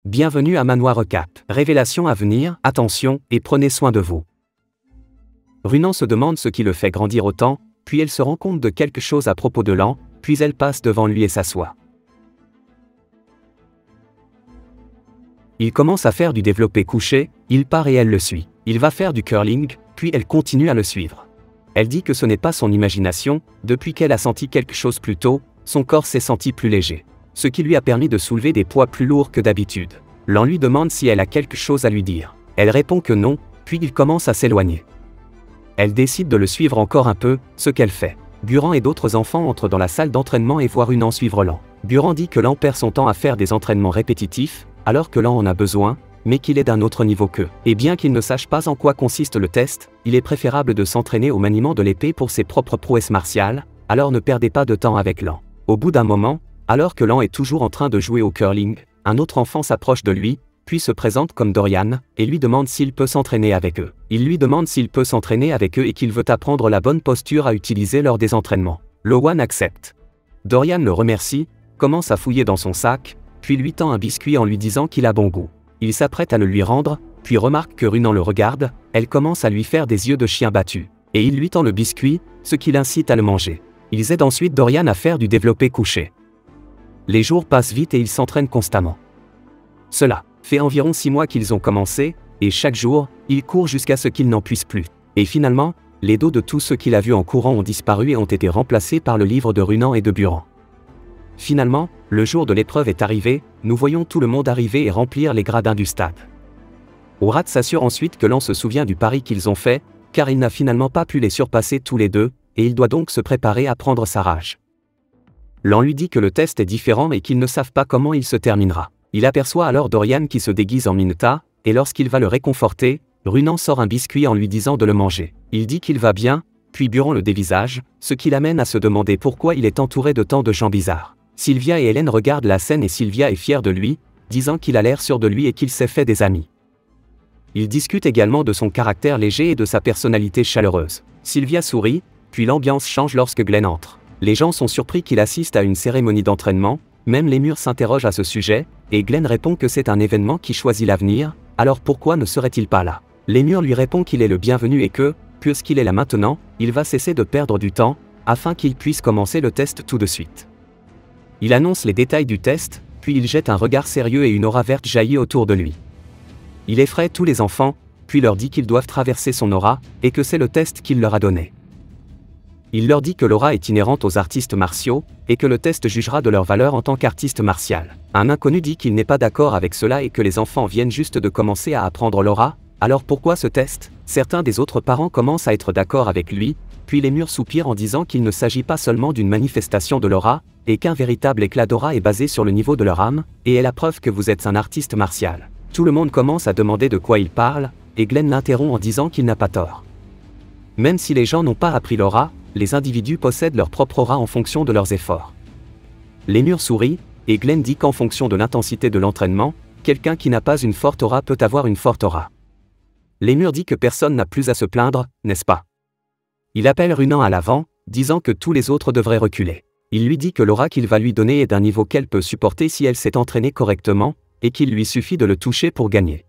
Bienvenue à Manoir Recap. Révélation à venir, attention, et prenez soin de vous. Runan se demande ce qui le fait grandir autant, puis elle se rend compte de quelque chose à propos de Lan, puis elle passe devant lui et s'assoit. Il commence à faire du développé couché, il part et elle le suit. Il va faire du curling, puis elle continue à le suivre. Elle dit que ce n'est pas son imagination, depuis qu'elle a senti quelque chose plus tôt, son corps s'est senti plus léger. Ce qui lui a permis de soulever des poids plus lourds que d'habitude. Lan lui demande si elle a quelque chose à lui dire. Elle répond que non, puis il commence à s'éloigner. Elle décide de le suivre encore un peu, ce qu'elle fait. Buran et d'autres enfants entrent dans la salle d'entraînement et voient Runan suivre Lan. Buran dit que Lan perd son temps à faire des entraînements répétitifs, alors que Lan en a besoin, mais qu'il est d'un autre niveau qu'eux. Et bien qu'il ne sache pas en quoi consiste le test, il est préférable de s'entraîner au maniement de l'épée pour ses propres prouesses martiales, alors ne perdez pas de temps avec Lan. Au bout d'un moment, alors que Lan est toujours en train de jouer au curling, un autre enfant s'approche de lui, puis se présente comme Dorian, et lui demande s'il peut s'entraîner avec eux. Il lui demande s'il peut s'entraîner avec eux et qu'il veut apprendre la bonne posture à utiliser lors des entraînements. Lowan accepte. Dorian le remercie, commence à fouiller dans son sac, puis lui tend un biscuit en lui disant qu'il a bon goût. Il s'apprête à le lui rendre, puis remarque que Runan le regarde, elle commence à lui faire des yeux de chien battu. Et il lui tend le biscuit, ce qui l'incite à le manger. Ils aident ensuite Dorian à faire du développé couché. Les jours passent vite et ils s'entraînent constamment. Cela fait environ 6 mois qu'ils ont commencé, et chaque jour, ils courent jusqu'à ce qu'ils n'en puissent plus. Et finalement, les dos de tous ceux qu'il a vus en courant ont disparu et ont été remplacés par le livre de Runan et de Buran. Finalement, le jour de l'épreuve est arrivé, nous voyons tout le monde arriver et remplir les gradins du stade. Orat s'assure ensuite que Lan se souvient du pari qu'ils ont fait, car il n'a finalement pas pu les surpasser tous les deux, et il doit donc se préparer à prendre sa rage. Lan lui dit que le test est différent et qu'ils ne savent pas comment il se terminera. Il aperçoit alors Dorian qui se déguise en Minota, et lorsqu'il va le réconforter, Runan sort un biscuit en lui disant de le manger. Il dit qu'il va bien, puis Buran le dévisage, ce qui l'amène à se demander pourquoi il est entouré de tant de gens bizarres. Sylvia et Hélène regardent la scène et Sylvia est fière de lui, disant qu'il a l'air sûr de lui et qu'il s'est fait des amis. Ils discutent également de son caractère léger et de sa personnalité chaleureuse. Sylvia sourit, puis l'ambiance change lorsque Glenn entre. Les gens sont surpris qu'il assiste à une cérémonie d'entraînement, même les murs s'interrogent à ce sujet, et Glenn répond que c'est un événement qui choisit l'avenir, alors pourquoi ne serait-il pas là? Les murs lui répond qu'il est le bienvenu et que, puisqu'il est là maintenant, il va cesser de perdre du temps, afin qu'il puisse commencer le test tout de suite. Il annonce les détails du test, puis il jette un regard sérieux et une aura verte jaillit autour de lui. Il effraie tous les enfants, puis leur dit qu'ils doivent traverser son aura, et que c'est le test qu'il leur a donné. Il leur dit que l'aura est inhérente aux artistes martiaux, et que le test jugera de leur valeur en tant qu'artiste martial. Un inconnu dit qu'il n'est pas d'accord avec cela et que les enfants viennent juste de commencer à apprendre l'aura, alors pourquoi ce test? Certains des autres parents commencent à être d'accord avec lui, puis les murs soupirent en disant qu'il ne s'agit pas seulement d'une manifestation de l'aura, et qu'un véritable éclat d'aura est basé sur le niveau de leur âme, et est la preuve que vous êtes un artiste martial. Tout le monde commence à demander de quoi il parle, et Glenn l'interrompt en disant qu'il n'a pas tort. Même si les gens n'ont pas appris l'aura, les individus possèdent leur propre aura en fonction de leurs efforts. Les murs sourient, et Glenn dit qu'en fonction de l'intensité de l'entraînement, quelqu'un qui n'a pas une forte aura peut avoir une forte aura. Les murs dit que personne n'a plus à se plaindre, n'est-ce pas? Il appelle Runan à l'avant, disant que tous les autres devraient reculer. Il lui dit que l'aura qu'il va lui donner est d'un niveau qu'elle peut supporter si elle s'est entraînée correctement, et qu'il lui suffit de le toucher pour gagner.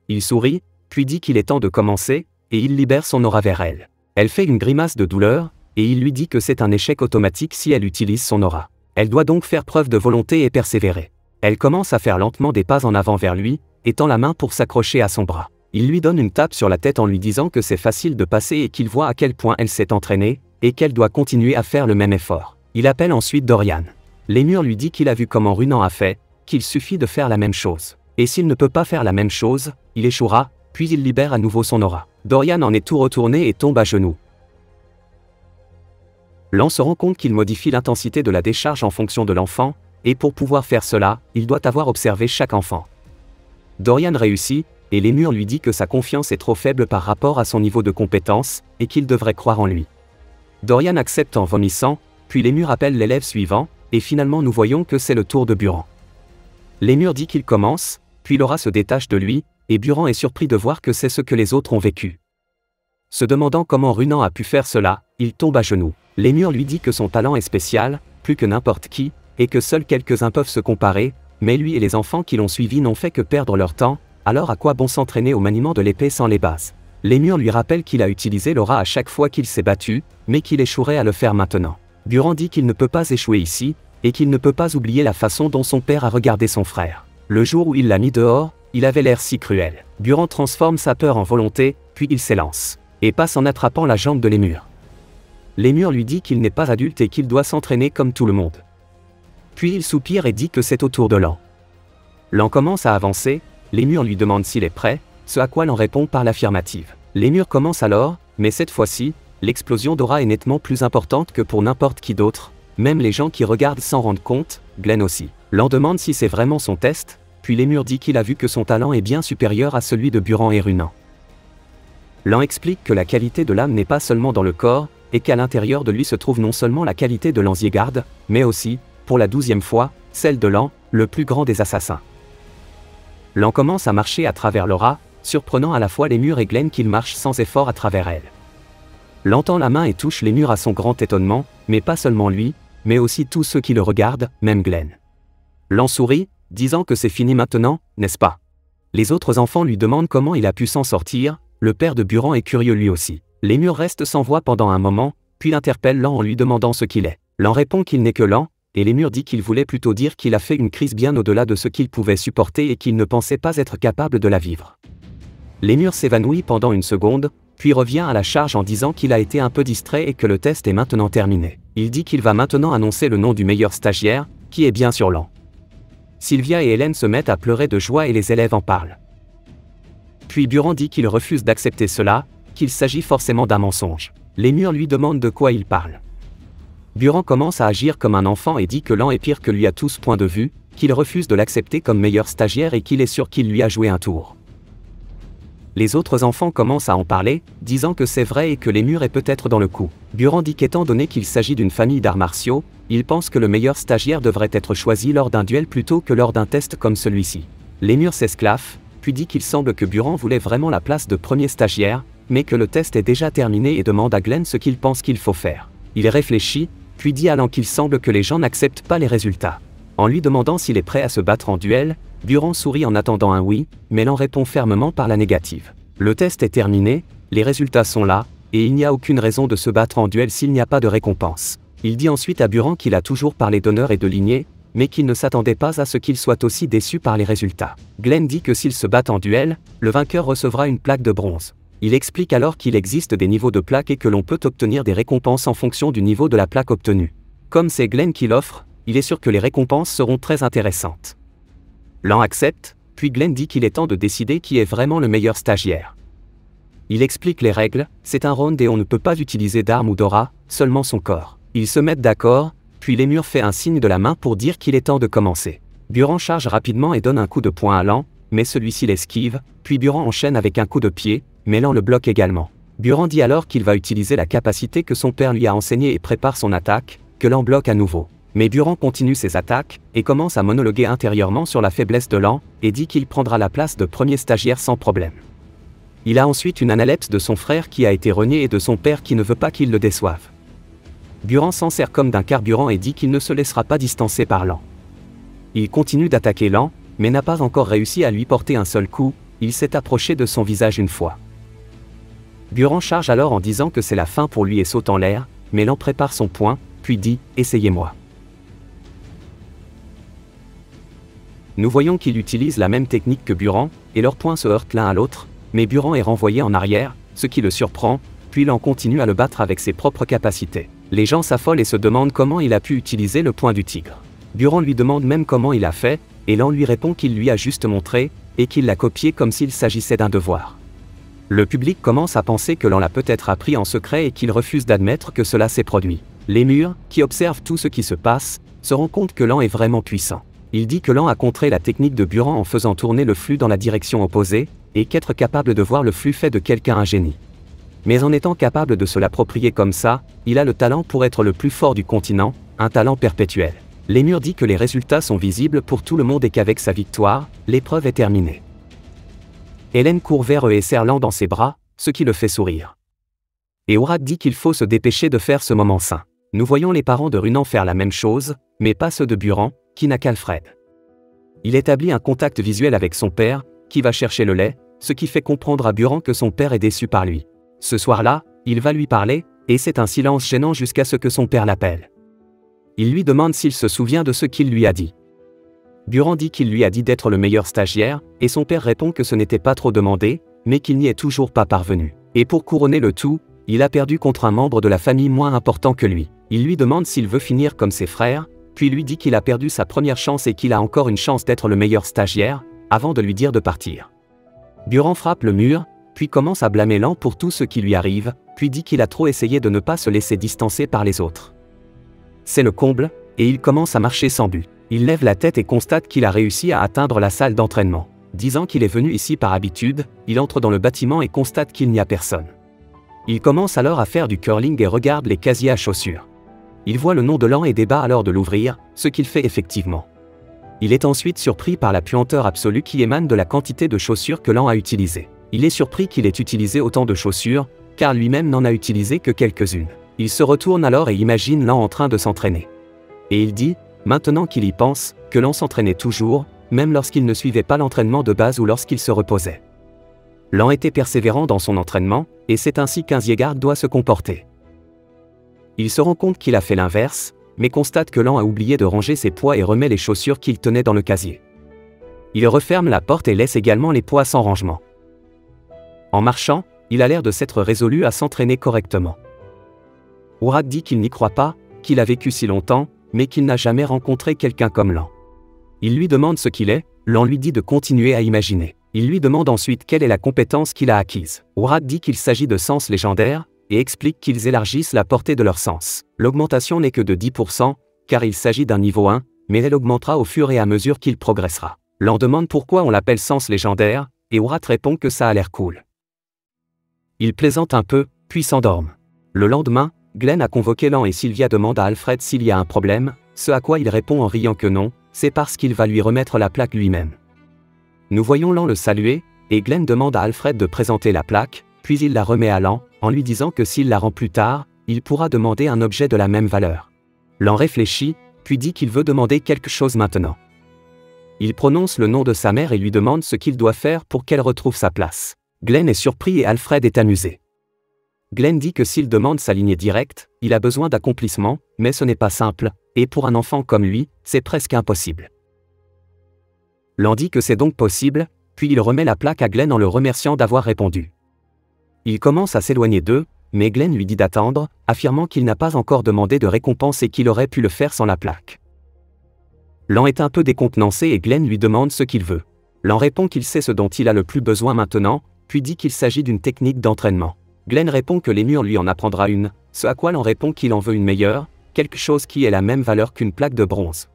Il sourit, puis dit qu'il est temps de commencer, et il libère son aura vers elle. Elle fait une grimace de douleur, et il lui dit que c'est un échec automatique si elle utilise son aura. Elle doit donc faire preuve de volonté et persévérer. Elle commence à faire lentement des pas en avant vers lui, et tend la main pour s'accrocher à son bras. Il lui donne une tape sur la tête en lui disant que c'est facile de passer et qu'il voit à quel point elle s'est entraînée, et qu'elle doit continuer à faire le même effort. Il appelle ensuite Dorian. Lémur lui dit qu'il a vu comment Runan a fait, qu'il suffit de faire la même chose. Et s'il ne peut pas faire la même chose, il échouera, puis il libère à nouveau son aura. Dorian en est tout retourné et tombe à genoux. Lan se rend compte qu'il modifie l'intensité de la décharge en fonction de l'enfant, et pour pouvoir faire cela, il doit avoir observé chaque enfant. Dorian réussit, et Lémur lui dit que sa confiance est trop faible par rapport à son niveau de compétence, et qu'il devrait croire en lui. Dorian accepte en vomissant, puis Lémur appelle l'élève suivant, et finalement nous voyons que c'est le tour de Buran. Lémur dit qu'il commence, puis l'aura se détache de lui, et Buran est surpris de voir que c'est ce que les autres ont vécu. Se demandant comment Runan a pu faire cela, il tombe à genoux. Lémur lui dit que son talent est spécial, plus que n'importe qui, et que seuls quelques-uns peuvent se comparer, Mais lui et les enfants qui l'ont suivi n'ont fait que perdre leur temps, alors à quoi bon s'entraîner au maniement de l'épée sans les bases? Lémur lui rappelle qu'il a utilisé l'aura à chaque fois qu'il s'est battu, mais qu'il échouerait à le faire maintenant. Buran dit qu'il ne peut pas échouer ici, et qu'il ne peut pas oublier la façon dont son père a regardé son frère. Le jour où il l'a mis dehors, il avait l'air si cruel. Buran transforme sa peur en volonté, puis il s'élance, et passe en attrapant la jambe de Lémur. Lémur lui dit qu'il n'est pas adulte et qu'il doit s'entraîner comme tout le monde. Puis il soupire et dit que c'est au tour de Lan. Lan commence à avancer, Lémur lui demande s'il est prêt, ce à quoi Lan répond par l'affirmative. Lémur commence alors, mais cette fois-ci, l'explosion d'aura est nettement plus importante que pour n'importe qui d'autre, même les gens qui regardent s'en rendent compte, Glenn aussi. Lan demande si c'est vraiment son test, puis Lémur dit qu'il a vu que son talent est bien supérieur à celui de Buran et Runan. Lan explique que la qualité de l'âme n'est pas seulement dans le corps, et qu'à l'intérieur de lui se trouve non seulement la qualité de Lanziégarde, mais aussi, pour la 12e fois, celle de Lan, le plus grand des assassins. Lan commence à marcher à travers l'aura, surprenant à la fois Lémur et Glenn qu'il marche sans effort à travers elle. Lan tend la main et touche Lémur à son grand étonnement, mais pas seulement lui, mais aussi tous ceux qui le regardent, même Glenn. Lan sourit, disant que c'est fini maintenant, n'est-ce pas? Les autres enfants lui demandent comment il a pu s'en sortir, le père de Buran est curieux lui aussi. Lémur reste sans voix pendant un moment, puis interpelle Lan en lui demandant ce qu'il est. Lan répond qu'il n'est que Lan, et Lémur dit qu'il voulait plutôt dire qu'il a fait une crise bien au-delà de ce qu'il pouvait supporter et qu'il ne pensait pas être capable de la vivre. Lémur s'évanouit pendant une seconde, puis revient à la charge en disant qu'il a été un peu distrait et que le test est maintenant terminé. Il dit qu'il va maintenant annoncer le nom du meilleur stagiaire, qui est bien sûr Lan. Sylvia et Hélène se mettent à pleurer de joie et les élèves en parlent. Puis Buran dit qu'il refuse d'accepter cela, qu'il s'agit forcément d'un mensonge. Lémur lui demande de quoi il parle. Buran commence à agir comme un enfant et dit que Lan est pire que lui à tous points de vue, qu'il refuse de l'accepter comme meilleur stagiaire et qu'il est sûr qu'il lui a joué un tour. Les autres enfants commencent à en parler, disant que c'est vrai et que Lémur est peut-être dans le coup. Buran dit qu'étant donné qu'il s'agit d'une famille d'arts martiaux, il pense que le meilleur stagiaire devrait être choisi lors d'un duel plutôt que lors d'un test comme celui-ci. Lémur s'esclaffe, puis dit qu'il semble que Buran voulait vraiment la place de premier stagiaire, mais que le test est déjà terminé et demande à Glenn ce qu'il pense qu'il faut faire. Il réfléchit, puis dit à Lan qu'il semble que les gens n'acceptent pas les résultats. En lui demandant s'il est prêt à se battre en duel, Buran sourit en attendant un oui, mais Lan répond fermement par la négative. Le test est terminé, les résultats sont là, et il n'y a aucune raison de se battre en duel s'il n'y a pas de récompense. Il dit ensuite à Buran qu'il a toujours parlé d'honneur et de lignée, mais qu'il ne s'attendait pas à ce qu'il soit aussi déçu par les résultats. Glenn dit que s'il se bat en duel, le vainqueur recevra une plaque de bronze. Il explique alors qu'il existe des niveaux de plaques et que l'on peut obtenir des récompenses en fonction du niveau de la plaque obtenue. Comme c'est Glenn qui l'offre, il est sûr que les récompenses seront très intéressantes. Lan accepte, puis Glenn dit qu'il est temps de décider qui est vraiment le meilleur stagiaire. Il explique les règles, c'est un round et on ne peut pas utiliser d'armes ou d'aura, seulement son corps. Ils se mettent d'accord, puis Lémur fait un signe de la main pour dire qu'il est temps de commencer. Buran charge rapidement et donne un coup de poing à Lan, mais celui-ci l'esquive, puis Buran enchaîne avec un coup de pied, mais Lan le bloque également. Buran dit alors qu'il va utiliser la capacité que son père lui a enseignée et prépare son attaque, que Lan bloque à nouveau. Mais Buran continue ses attaques, et commence à monologuer intérieurement sur la faiblesse de Lan, et dit qu'il prendra la place de premier stagiaire sans problème. Il a ensuite une analepse de son frère qui a été renié et de son père qui ne veut pas qu'il le déçoive. Buran s'en sert comme d'un carburant et dit qu'il ne se laissera pas distancer par Lan. Il continue d'attaquer Lan, mais n'a pas encore réussi à lui porter un seul coup, il s'est approché de son visage une fois. Buran charge alors en disant que c'est la fin pour lui et saute en l'air, mais Lan prépare son poing, puis dit « Essayez-moi ». Nous voyons qu'il utilise la même technique que Buran, et leurs poings se heurtent l'un à l'autre, mais Buran est renvoyé en arrière, ce qui le surprend, puis Lan continue à le battre avec ses propres capacités. Les gens s'affolent et se demandent comment il a pu utiliser le poing du tigre. Buran lui demande même comment il a fait, et Lan lui répond qu'il lui a juste montré, et qu'il l'a copié comme s'il s'agissait d'un devoir. Le public commence à penser que Lan l'a peut-être appris en secret et qu'il refuse d'admettre que cela s'est produit. Lémur, qui observe tout ce qui se passe, se rend compte que Lan est vraiment puissant. Il dit que Lan a contré la technique de Buran en faisant tourner le flux dans la direction opposée, et qu'être capable de voir le flux fait de quelqu'un un génie. Mais en étant capable de se l'approprier comme ça, il a le talent pour être le plus fort du continent, un talent perpétuel. Lémur dit que les résultats sont visibles pour tout le monde et qu'avec sa victoire, l'épreuve est terminée. Hélène court vers eux et serre Lan dans ses bras, ce qui le fait sourire. Et Horak dit qu'il faut se dépêcher de faire ce moment sain. Nous voyons les parents de Runan faire la même chose, mais pas ceux de Buran, qui n'a qu'Alfred. Il établit un contact visuel avec son père, qui va chercher le lait, ce qui fait comprendre à Buran que son père est déçu par lui. Ce soir-là, il va lui parler, et c'est un silence gênant jusqu'à ce que son père l'appelle. Il lui demande s'il se souvient de ce qu'il lui a dit. Buran dit qu'il lui a dit d'être le meilleur stagiaire, et son père répond que ce n'était pas trop demandé, mais qu'il n'y est toujours pas parvenu. Et pour couronner le tout, il a perdu contre un membre de la famille moins important que lui. Il lui demande s'il veut finir comme ses frères, puis lui dit qu'il a perdu sa première chance et qu'il a encore une chance d'être le meilleur stagiaire, avant de lui dire de partir. Buran frappe le mur, puis commence à blâmer Lan pour tout ce qui lui arrive, puis dit qu'il a trop essayé de ne pas se laisser distancer par les autres. C'est le comble, et il commence à marcher sans but. Il lève la tête et constate qu'il a réussi à atteindre la salle d'entraînement. Disant qu'il est venu ici par habitude, il entre dans le bâtiment et constate qu'il n'y a personne. Il commence alors à faire du curling et regarde les casiers à chaussures. Il voit le nom de Lan et débat alors de l'ouvrir, ce qu'il fait effectivement. Il est ensuite surpris par la puanteur absolue qui émane de la quantité de chaussures que Lan a utilisées. Il est surpris qu'il ait utilisé autant de chaussures, car lui-même n'en a utilisé que quelques-unes. Il se retourne alors et imagine Lan en train de s'entraîner. Et il dit, maintenant qu'il y pense, que Lan s'entraînait toujours, même lorsqu'il ne suivait pas l'entraînement de base ou lorsqu'il se reposait. Lan était persévérant dans son entraînement, et c'est ainsi qu'un Zygarde doit se comporter. Il se rend compte qu'il a fait l'inverse, mais constate que Lan a oublié de ranger ses poids et remet les chaussures qu'il tenait dans le casier. Il referme la porte et laisse également les poids sans rangement. En marchant, il a l'air de s'être résolu à s'entraîner correctement. Urad dit qu'il n'y croit pas, qu'il a vécu si longtemps, mais qu'il n'a jamais rencontré quelqu'un comme Lan. Il lui demande ce qu'il est, Lan lui dit de continuer à imaginer. Il lui demande ensuite quelle est la compétence qu'il a acquise. Urad dit qu'il s'agit de sens légendaires, et explique qu'ils élargissent la portée de leur sens. L'augmentation n'est que de 10%, car il s'agit d'un niveau 1, mais elle augmentera au fur et à mesure qu'il progressera. Lan demande pourquoi on l'appelle sens légendaire, et Urad répond que ça a l'air cool. Il plaisante un peu, puis s'endorme. Le lendemain, Glenn a convoqué Lan et Sylvia demande à Alfred s'il y a un problème, ce à quoi il répond en riant que non, c'est parce qu'il va lui remettre la plaque lui-même. Nous voyons Lan le saluer, et Glenn demande à Alfred de présenter la plaque, puis il la remet à Lan, en lui disant que s'il la rend plus tard, il pourra demander un objet de la même valeur. Lan réfléchit, puis dit qu'il veut demander quelque chose maintenant. Il prononce le nom de sa mère et lui demande ce qu'il doit faire pour qu'elle retrouve sa place. Glenn est surpris et Alfred est amusé. Glenn dit que s'il demande sa lignée directe, il a besoin d'accomplissement, mais ce n'est pas simple, et pour un enfant comme lui, c'est presque impossible. Lan dit que c'est donc possible, puis il remet la plaque à Glenn en le remerciant d'avoir répondu. Il commence à s'éloigner d'eux, mais Glenn lui dit d'attendre, affirmant qu'il n'a pas encore demandé de récompense et qu'il aurait pu le faire sans la plaque. Lan est un peu décontenancé et Glenn lui demande ce qu'il veut. Lan répond qu'il sait ce dont il a le plus besoin maintenant, puis dit qu'il s'agit d'une technique d'entraînement. Glenn répond que les murs lui en apprendra une, ce à quoi Lan répond qu'il en veut une meilleure, quelque chose qui ait la même valeur qu'une plaque de bronze.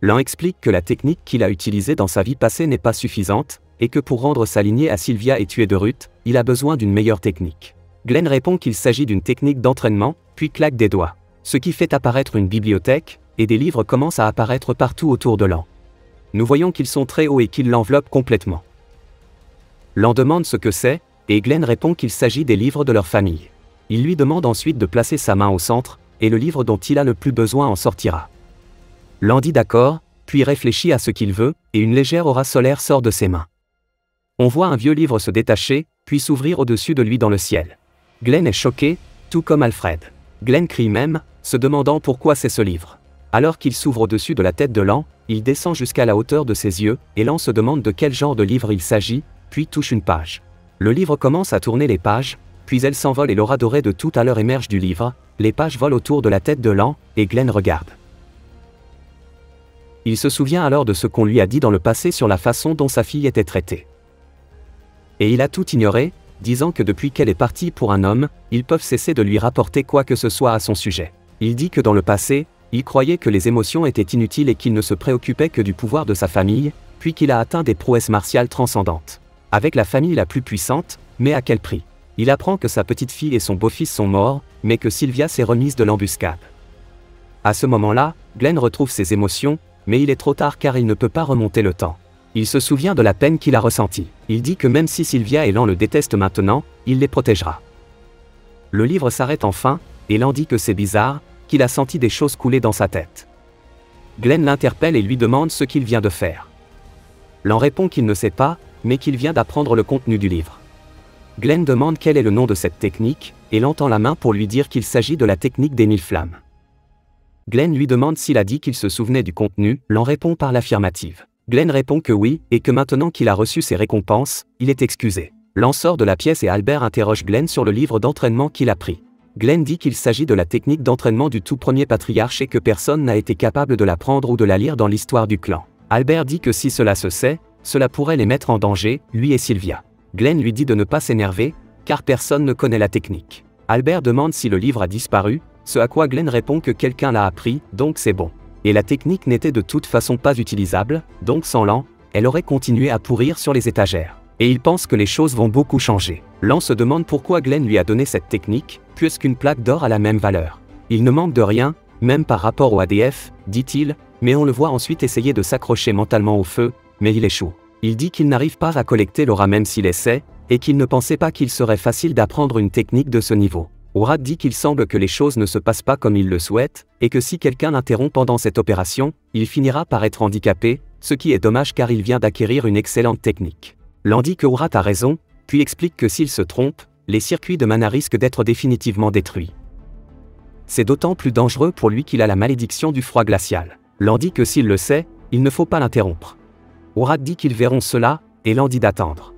Lan explique que la technique qu'il a utilisée dans sa vie passée n'est pas suffisante, et que pour rendre sa lignée à Sylvia et tuer de Ruth, il a besoin d'une meilleure technique. Glenn répond qu'il s'agit d'une technique d'entraînement, puis claque des doigts. Ce qui fait apparaître une bibliothèque, et des livres commencent à apparaître partout autour de Lan. Nous voyons qu'ils sont très hauts et qu'ils l'enveloppent complètement. Lan demande ce que c'est, et Glenn répond qu'il s'agit des livres de leur famille. Il lui demande ensuite de placer sa main au centre, et le livre dont il a le plus besoin en sortira. Lan dit d'accord, puis réfléchit à ce qu'il veut, et une légère aura solaire sort de ses mains. On voit un vieux livre se détacher, puis s'ouvrir au-dessus de lui dans le ciel. Glenn est choqué, tout comme Alfred. Glenn crie même, se demandant pourquoi c'est ce livre. Alors qu'il s'ouvre au-dessus de la tête de Lan, il descend jusqu'à la hauteur de ses yeux, et Lan se demande de quel genre de livre il s'agit, puis touche une page. Le livre commence à tourner les pages, puis elles s'envolent et l'aura dorée de tout à l'heure émerge du livre, les pages volent autour de la tête de Lan, et Glenn regarde. Il se souvient alors de ce qu'on lui a dit dans le passé sur la façon dont sa fille était traitée. Et il a tout ignoré, disant que depuis qu'elle est partie pour un homme, ils peuvent cesser de lui rapporter quoi que ce soit à son sujet. Il dit que dans le passé, il croyait que les émotions étaient inutiles et qu'il ne se préoccupait que du pouvoir de sa famille, puis qu'il a atteint des prouesses martiales transcendantes. Avec la famille la plus puissante, mais à quel prix? Il apprend que sa petite-fille et son beau-fils sont morts, mais que Sylvia s'est remise de l'embuscade. À ce moment-là, Glenn retrouve ses émotions, mais il est trop tard car il ne peut pas remonter le temps. Il se souvient de la peine qu'il a ressentie. Il dit que même si Sylvia et Lan le détestent maintenant, il les protégera. Le livre s'arrête enfin, et Lan dit que c'est bizarre, qu'il a senti des choses couler dans sa tête. Glenn l'interpelle et lui demande ce qu'il vient de faire. Lan répond qu'il ne sait pas, mais qu'il vient d'apprendre le contenu du livre. Glenn demande quel est le nom de cette technique, et Lan tend la main pour lui dire qu'il s'agit de la technique des 1000 flammes. Glenn lui demande s'il a dit qu'il se souvenait du contenu, Lan répond par l'affirmative. Glenn répond que oui, et que maintenant qu'il a reçu ses récompenses, il est excusé. Lan sort de la pièce et Albert interroge Glenn sur le livre d'entraînement qu'il a pris. Glenn dit qu'il s'agit de la technique d'entraînement du tout premier patriarche et que personne n'a été capable de l'apprendre ou de la lire dans l'histoire du clan. Albert dit que si cela se sait, cela pourrait les mettre en danger, lui et Sylvia. Glenn lui dit de ne pas s'énerver, car personne ne connaît la technique. Albert demande si le livre a disparu, ce à quoi Glenn répond que quelqu'un l'a appris, donc c'est bon. Et la technique n'était de toute façon pas utilisable, donc sans Lan, elle aurait continué à pourrir sur les étagères. Et il pense que les choses vont beaucoup changer. Lan se demande pourquoi Glenn lui a donné cette technique, puisqu'une plaque d'or a la même valeur. Il ne manque de rien, même par rapport au ADF, dit-il, mais on le voit ensuite essayer de s'accrocher mentalement au feu, mais il échoue. Il dit qu'il n'arrive pas à collecter l'aura même s'il essaie, et qu'il ne pensait pas qu'il serait facile d'apprendre une technique de ce niveau. Urad dit qu'il semble que les choses ne se passent pas comme il le souhaite, et que si quelqu'un l'interrompt pendant cette opération, il finira par être handicapé, ce qui est dommage car il vient d'acquérir une excellente technique. Lan dit que Urad a raison, puis explique que s'il se trompe, les circuits de mana risquent d'être définitivement détruits. C'est d'autant plus dangereux pour lui qu'il a la malédiction du froid glacial. Lan dit que s'il le sait, il ne faut pas l'interrompre. Urad dit qu'ils verront cela, et Lan dit d'attendre.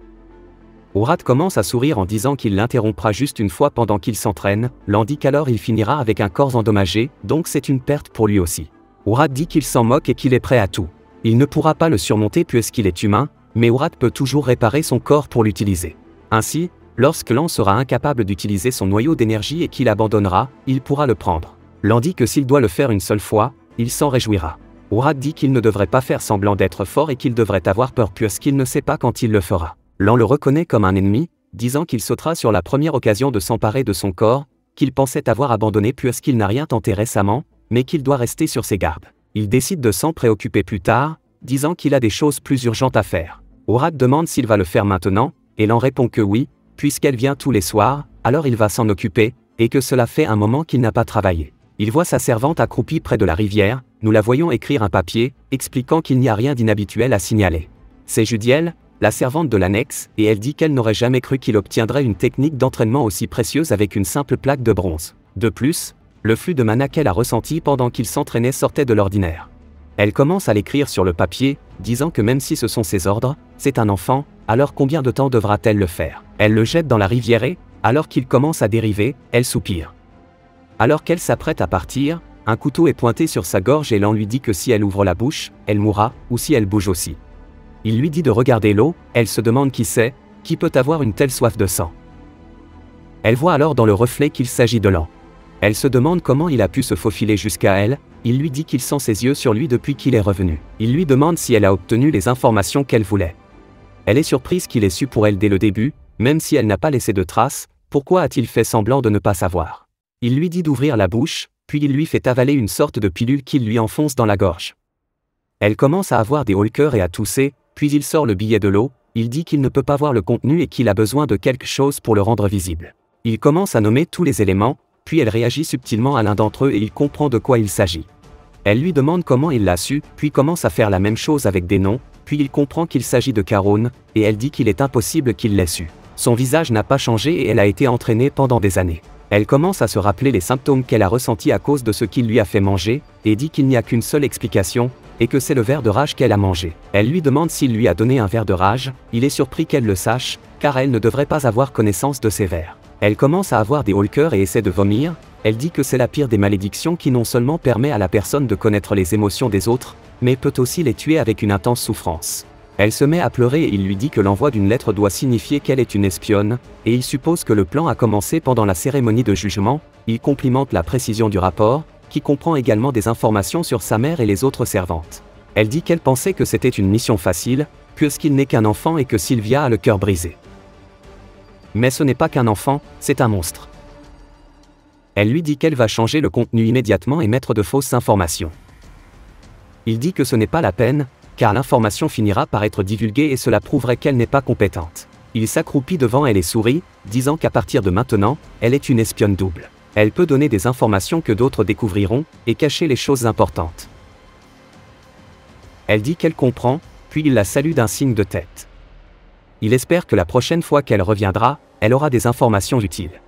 Urad commence à sourire en disant qu'il l'interrompra juste une fois pendant qu'il s'entraîne, Lan dit qu'alors il finira avec un corps endommagé, donc c'est une perte pour lui aussi. Urad dit qu'il s'en moque et qu'il est prêt à tout. Il ne pourra pas le surmonter puisqu'il est humain, mais Urad peut toujours réparer son corps pour l'utiliser. Ainsi, lorsque Lan sera incapable d'utiliser son noyau d'énergie et qu'il abandonnera, il pourra le prendre. Lan dit que s'il doit le faire une seule fois, il s'en réjouira. Urad dit qu'il ne devrait pas faire semblant d'être fort et qu'il devrait avoir peur puisqu'il ne sait pas quand il le fera. Lan le reconnaît comme un ennemi, disant qu'il sautera sur la première occasion de s'emparer de son corps, qu'il pensait avoir abandonné puisqu'il n'a rien tenté récemment, mais qu'il doit rester sur ses gardes. Il décide de s'en préoccuper plus tard, disant qu'il a des choses plus urgentes à faire. Urad demande s'il va le faire maintenant, et Lan répond que oui, puisqu'elle vient tous les soirs, alors il va s'en occuper, et que cela fait un moment qu'il n'a pas travaillé. Il voit sa servante accroupie près de la rivière, nous la voyons écrire un papier, expliquant qu'il n'y a rien d'inhabituel à signaler. C'est Judiel, la servante de l'annexe, et elle dit qu'elle n'aurait jamais cru qu'il obtiendrait une technique d'entraînement aussi précieuse avec une simple plaque de bronze. De plus, le flux de mana qu'elle a ressenti pendant qu'il s'entraînait sortait de l'ordinaire. Elle commence à l'écrire sur le papier, disant que même si ce sont ses ordres, c'est un enfant, alors combien de temps devra-t-elle le faire? Elle le jette dans la rivière et, alors qu'il commence à dériver, elle soupire. Alors qu'elle s'apprête à partir, un couteau est pointé sur sa gorge et Lan lui dit que si elle ouvre la bouche, elle mourra, ou si elle bouge aussi. Il lui dit de regarder l'eau, elle se demande qui c'est, qui peut avoir une telle soif de sang. Elle voit alors dans le reflet qu'il s'agit de Lan. Elle se demande comment il a pu se faufiler jusqu'à elle, il lui dit qu'il sent ses yeux sur lui depuis qu'il est revenu. Il lui demande si elle a obtenu les informations qu'elle voulait. Elle est surprise qu'il ait su pour elle dès le début, même si elle n'a pas laissé de traces, pourquoi a-t-il fait semblant de ne pas savoir? Il lui dit d'ouvrir la bouche, puis il lui fait avaler une sorte de pilule qu'il lui enfonce dans la gorge. Elle commence à avoir des haut-le-cœur et à tousser, puis il sort le billet de l'eau, il dit qu'il ne peut pas voir le contenu et qu'il a besoin de quelque chose pour le rendre visible. Il commence à nommer tous les éléments, puis elle réagit subtilement à l'un d'entre eux et il comprend de quoi il s'agit. Elle lui demande comment il l'a su, puis commence à faire la même chose avec des noms, puis il comprend qu'il s'agit de Karun, et elle dit qu'il est impossible qu'il l'ait su. Son visage n'a pas changé et elle a été entraînée pendant des années. Elle commence à se rappeler les symptômes qu'elle a ressentis à cause de ce qu'il lui a fait manger, et dit qu'il n'y a qu'une seule explication, et que c'est le ver de rage qu'elle a mangé. Elle lui demande s'il lui a donné un ver de rage, il est surpris qu'elle le sache, car elle ne devrait pas avoir connaissance de ces vers. Elle commence à avoir des haut-le-cœur et essaie de vomir, elle dit que c'est la pire des malédictions qui non seulement permet à la personne de connaître les émotions des autres, mais peut aussi les tuer avec une intense souffrance. Elle se met à pleurer et il lui dit que l'envoi d'une lettre doit signifier qu'elle est une espionne, et il suppose que le plan a commencé pendant la cérémonie de jugement, il complimente la précision du rapport, qui comprend également des informations sur sa mère et les autres servantes. Elle dit qu'elle pensait que c'était une mission facile, puisqu'il n'est qu'un enfant et que Sylvia a le cœur brisé. Mais ce n'est pas qu'un enfant, c'est un monstre. Elle lui dit qu'elle va changer le contenu immédiatement et mettre de fausses informations. Il dit que ce n'est pas la peine, car l'information finira par être divulguée et cela prouverait qu'elle n'est pas compétente. Il s'accroupit devant elle et sourit, disant qu'à partir de maintenant, elle est une espionne double. Elle peut donner des informations que d'autres découvriront, et cacher les choses importantes. Elle dit qu'elle comprend, puis il la salue d'un signe de tête. Il espère que la prochaine fois qu'elle reviendra, elle aura des informations utiles.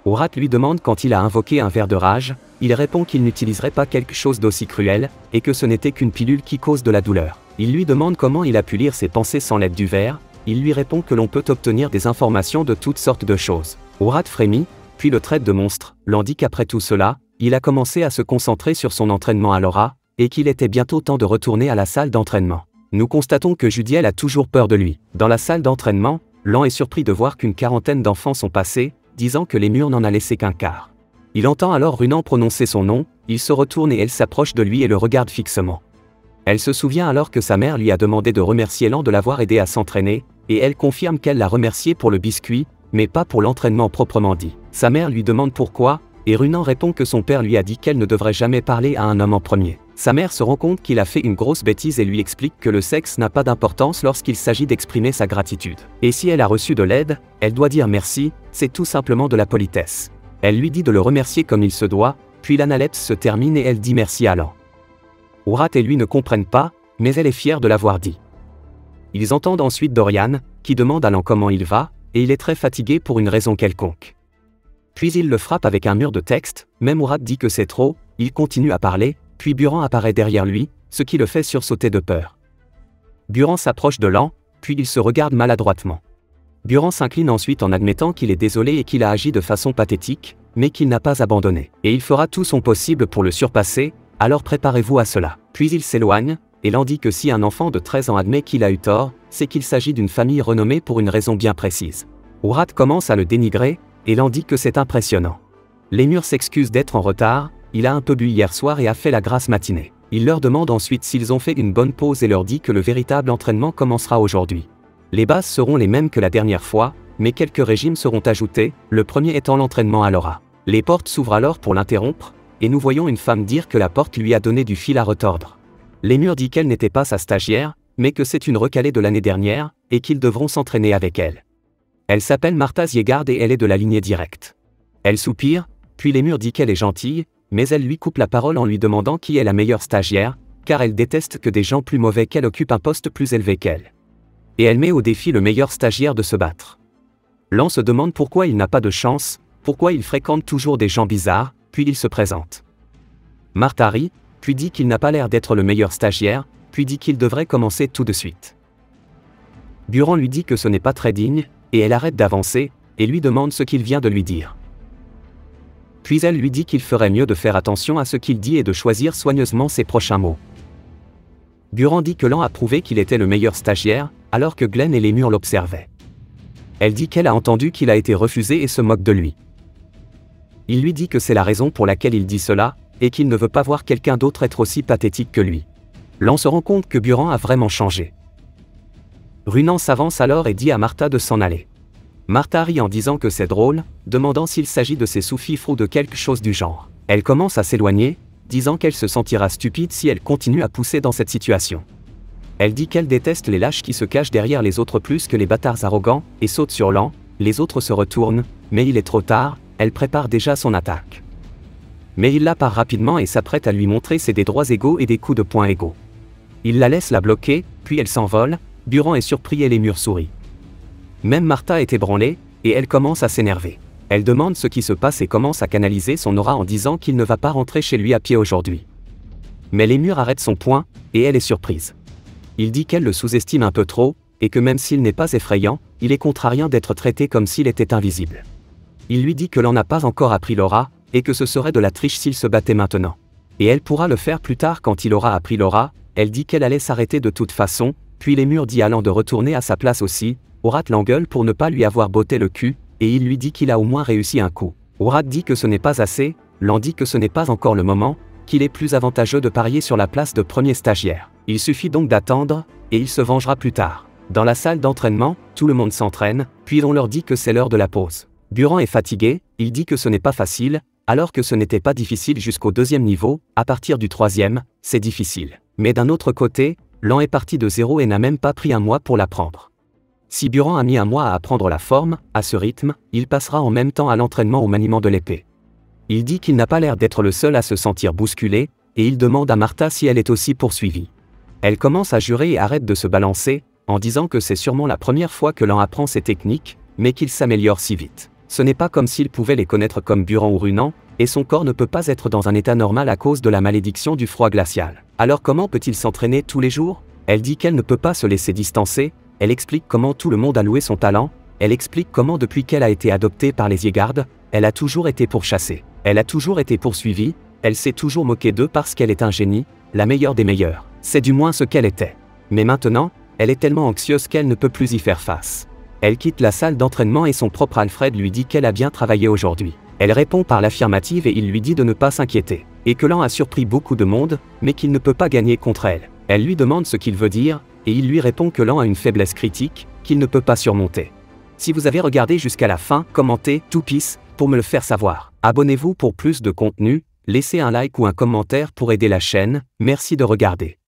Urat lui demande quand il a invoqué un ver de rage, il répond qu'il n'utiliserait pas quelque chose d'aussi cruel, et que ce n'était qu'une pilule qui cause de la douleur. Il lui demande comment il a pu lire ses pensées sans l'aide du ver, il lui répond que l'on peut obtenir des informations de toutes sortes de choses. Urat frémit, puis le traite de monstre, l'en dit qu'après tout cela, il a commencé à se concentrer sur son entraînement à Laura, et qu'il était bientôt temps de retourner à la salle d'entraînement. Nous constatons que Judiel a toujours peur de lui. Dans la salle d'entraînement, Lan est surpris de voir qu'une quarantaine d'enfants sont passés, disant que les murs n'en a laissé qu'un quart. Il entend alors Runan prononcer son nom, il se retourne et elle s'approche de lui et le regarde fixement. Elle se souvient alors que sa mère lui a demandé de remercier Lan de l'avoir aidé à s'entraîner, et elle confirme qu'elle l'a remercié pour le biscuit, mais pas pour l'entraînement proprement dit. Sa mère lui demande pourquoi, et Runan répond que son père lui a dit qu'elle ne devrait jamais parler à un homme en premier. Sa mère se rend compte qu'il a fait une grosse bêtise et lui explique que le sexe n'a pas d'importance lorsqu'il s'agit d'exprimer sa gratitude. Et si elle a reçu de l'aide, elle doit dire merci, c'est tout simplement de la politesse. Elle lui dit de le remercier comme il se doit, puis l'analepse se termine et elle dit merci à Lan. Urat et lui ne comprennent pas, mais elle est fière de l'avoir dit. Ils entendent ensuite Dorian, qui demande à Lan comment il va, et il est très fatigué pour une raison quelconque. Puis il le frappe avec un mur de texte, même Urat dit que c'est trop, il continue à parler, puis Buran apparaît derrière lui, ce qui le fait sursauter de peur. Buran s'approche de Lan, puis il se regarde maladroitement. Buran s'incline ensuite en admettant qu'il est désolé et qu'il a agi de façon pathétique, mais qu'il n'a pas abandonné. Et il fera tout son possible pour le surpasser, alors préparez-vous à cela. Puis il s'éloigne, et Lan dit que si un enfant de 13 ans admet qu'il a eu tort, c'est qu'il s'agit d'une famille renommée pour une raison bien précise. Urat commence à le dénigrer, et Lan dit que c'est impressionnant. Lémur s'excuse d'être en retard, il a un peu bu hier soir et a fait la grasse matinée. Il leur demande ensuite s'ils ont fait une bonne pause et leur dit que le véritable entraînement commencera aujourd'hui. Les bases seront les mêmes que la dernière fois, mais quelques régimes seront ajoutés, le premier étant l'entraînement à Laura. Les portes s'ouvrent alors pour l'interrompre, et nous voyons une femme dire que la porte lui a donné du fil à retordre. Lémur dit qu'elle n'était pas sa stagiaire, mais que c'est une recalée de l'année dernière, et qu'ils devront s'entraîner avec elle. Elle s'appelle Martha Ziegard et elle est de la lignée directe. Elle soupire, puis Lémur dit qu'elle est gentille, mais elle lui coupe la parole en lui demandant qui est la meilleure stagiaire, car elle déteste que des gens plus mauvais qu'elle occupent un poste plus élevé qu'elle. Et elle met au défi le meilleur stagiaire de se battre. Lan se demande pourquoi il n'a pas de chance, pourquoi il fréquente toujours des gens bizarres, puis il se présente. Martha rit, puis dit qu'il n'a pas l'air d'être le meilleur stagiaire, puis dit qu'il devrait commencer tout de suite. Buran lui dit que ce n'est pas très digne, et elle arrête d'avancer, et lui demande ce qu'il vient de lui dire. Puis elle lui dit qu'il ferait mieux de faire attention à ce qu'il dit et de choisir soigneusement ses prochains mots. Buran dit que Lan a prouvé qu'il était le meilleur stagiaire, alors que Glenn et Lémur l'observaient. Elle dit qu'elle a entendu qu'il a été refusé et se moque de lui. Il lui dit que c'est la raison pour laquelle il dit cela, et qu'il ne veut pas voir quelqu'un d'autre être aussi pathétique que lui. Lan se rend compte que Buran a vraiment changé. Runan s'avance alors et dit à Martha de s'en aller. Martha rit en disant que c'est drôle, demandant s'il s'agit de ses sous-fifres ou de quelque chose du genre. Elle commence à s'éloigner, disant qu'elle se sentira stupide si elle continue à pousser dans cette situation. Elle dit qu'elle déteste les lâches qui se cachent derrière les autres plus que les bâtards arrogants, et saute sur Lan, les autres se retournent, mais il est trop tard, elle prépare déjà son attaque. Mais il la part rapidement et s'apprête à lui montrer ses des droits égaux et des coups de poing égaux. Il la laisse la bloquer, puis elle s'envole, Buran est surpris et Lémur sourit. Même Martha est ébranlée, et elle commence à s'énerver. Elle demande ce qui se passe et commence à canaliser son aura en disant qu'il ne va pas rentrer chez lui à pied aujourd'hui. Mais Lémur arrête son poing, et elle est surprise. Il dit qu'elle le sous-estime un peu trop, et que même s'il n'est pas effrayant, il est contrariant d'être traité comme s'il était invisible. Il lui dit que Lan n'a pas encore appris l'aura, et que ce serait de la triche s'il se battait maintenant. Et elle pourra le faire plus tard quand il aura appris l'aura, elle dit qu'elle allait s'arrêter de toute façon, puis Lémur dit à Lan de retourner à sa place aussi, Urat l'engueule pour ne pas lui avoir botté le cul, et il lui dit qu'il a au moins réussi un coup. Urat dit que ce n'est pas assez, Lan dit que ce n'est pas encore le moment, qu'il est plus avantageux de parier sur la place de premier stagiaire. Il suffit donc d'attendre, et il se vengera plus tard. Dans la salle d'entraînement, tout le monde s'entraîne, puis on leur dit que c'est l'heure de la pause. Buran est fatigué, il dit que ce n'est pas facile, alors que ce n'était pas difficile jusqu'au 2e niveau, à partir du 3e, c'est difficile. Mais d'un autre côté, Lan est parti de zéro et n'a même pas pris un mois pour l'apprendre. Si Buran a mis un mois à apprendre la forme, à ce rythme, il passera en même temps à l'entraînement au maniement de l'épée. Il dit qu'il n'a pas l'air d'être le seul à se sentir bousculé, et il demande à Martha si elle est aussi poursuivie. Elle commence à jurer et arrête de se balancer, en disant que c'est sûrement la première fois que Lan apprend ces techniques, mais qu'il s'améliore si vite. Ce n'est pas comme s'il pouvait les connaître comme Buran ou Runan, et son corps ne peut pas être dans un état normal à cause de la malédiction du froid glacial. Alors comment peut-il s'entraîner tous les jours? Elle dit qu'elle ne peut pas se laisser distancer, elle explique comment tout le monde a loué son talent, elle explique comment depuis qu'elle a été adoptée par les Yegardes, elle a toujours été pourchassée. Elle a toujours été poursuivie, elle s'est toujours moquée d'eux parce qu'elle est un génie, la meilleure des meilleures. C'est du moins ce qu'elle était. Mais maintenant, elle est tellement anxieuse qu'elle ne peut plus y faire face. Elle quitte la salle d'entraînement et son propre Alfred lui dit qu'elle a bien travaillé aujourd'hui. Elle répond par l'affirmative et il lui dit de ne pas s'inquiéter. Et que Lan a surpris beaucoup de monde, mais qu'il ne peut pas gagner contre elle. Elle lui demande ce qu'il veut dire, et il lui répond que Lan a une faiblesse critique, qu'il ne peut pas surmonter. Si vous avez regardé jusqu'à la fin, commentez, Toupis, pour me le faire savoir. Abonnez-vous pour plus de contenu, laissez un like ou un commentaire pour aider la chaîne, merci de regarder.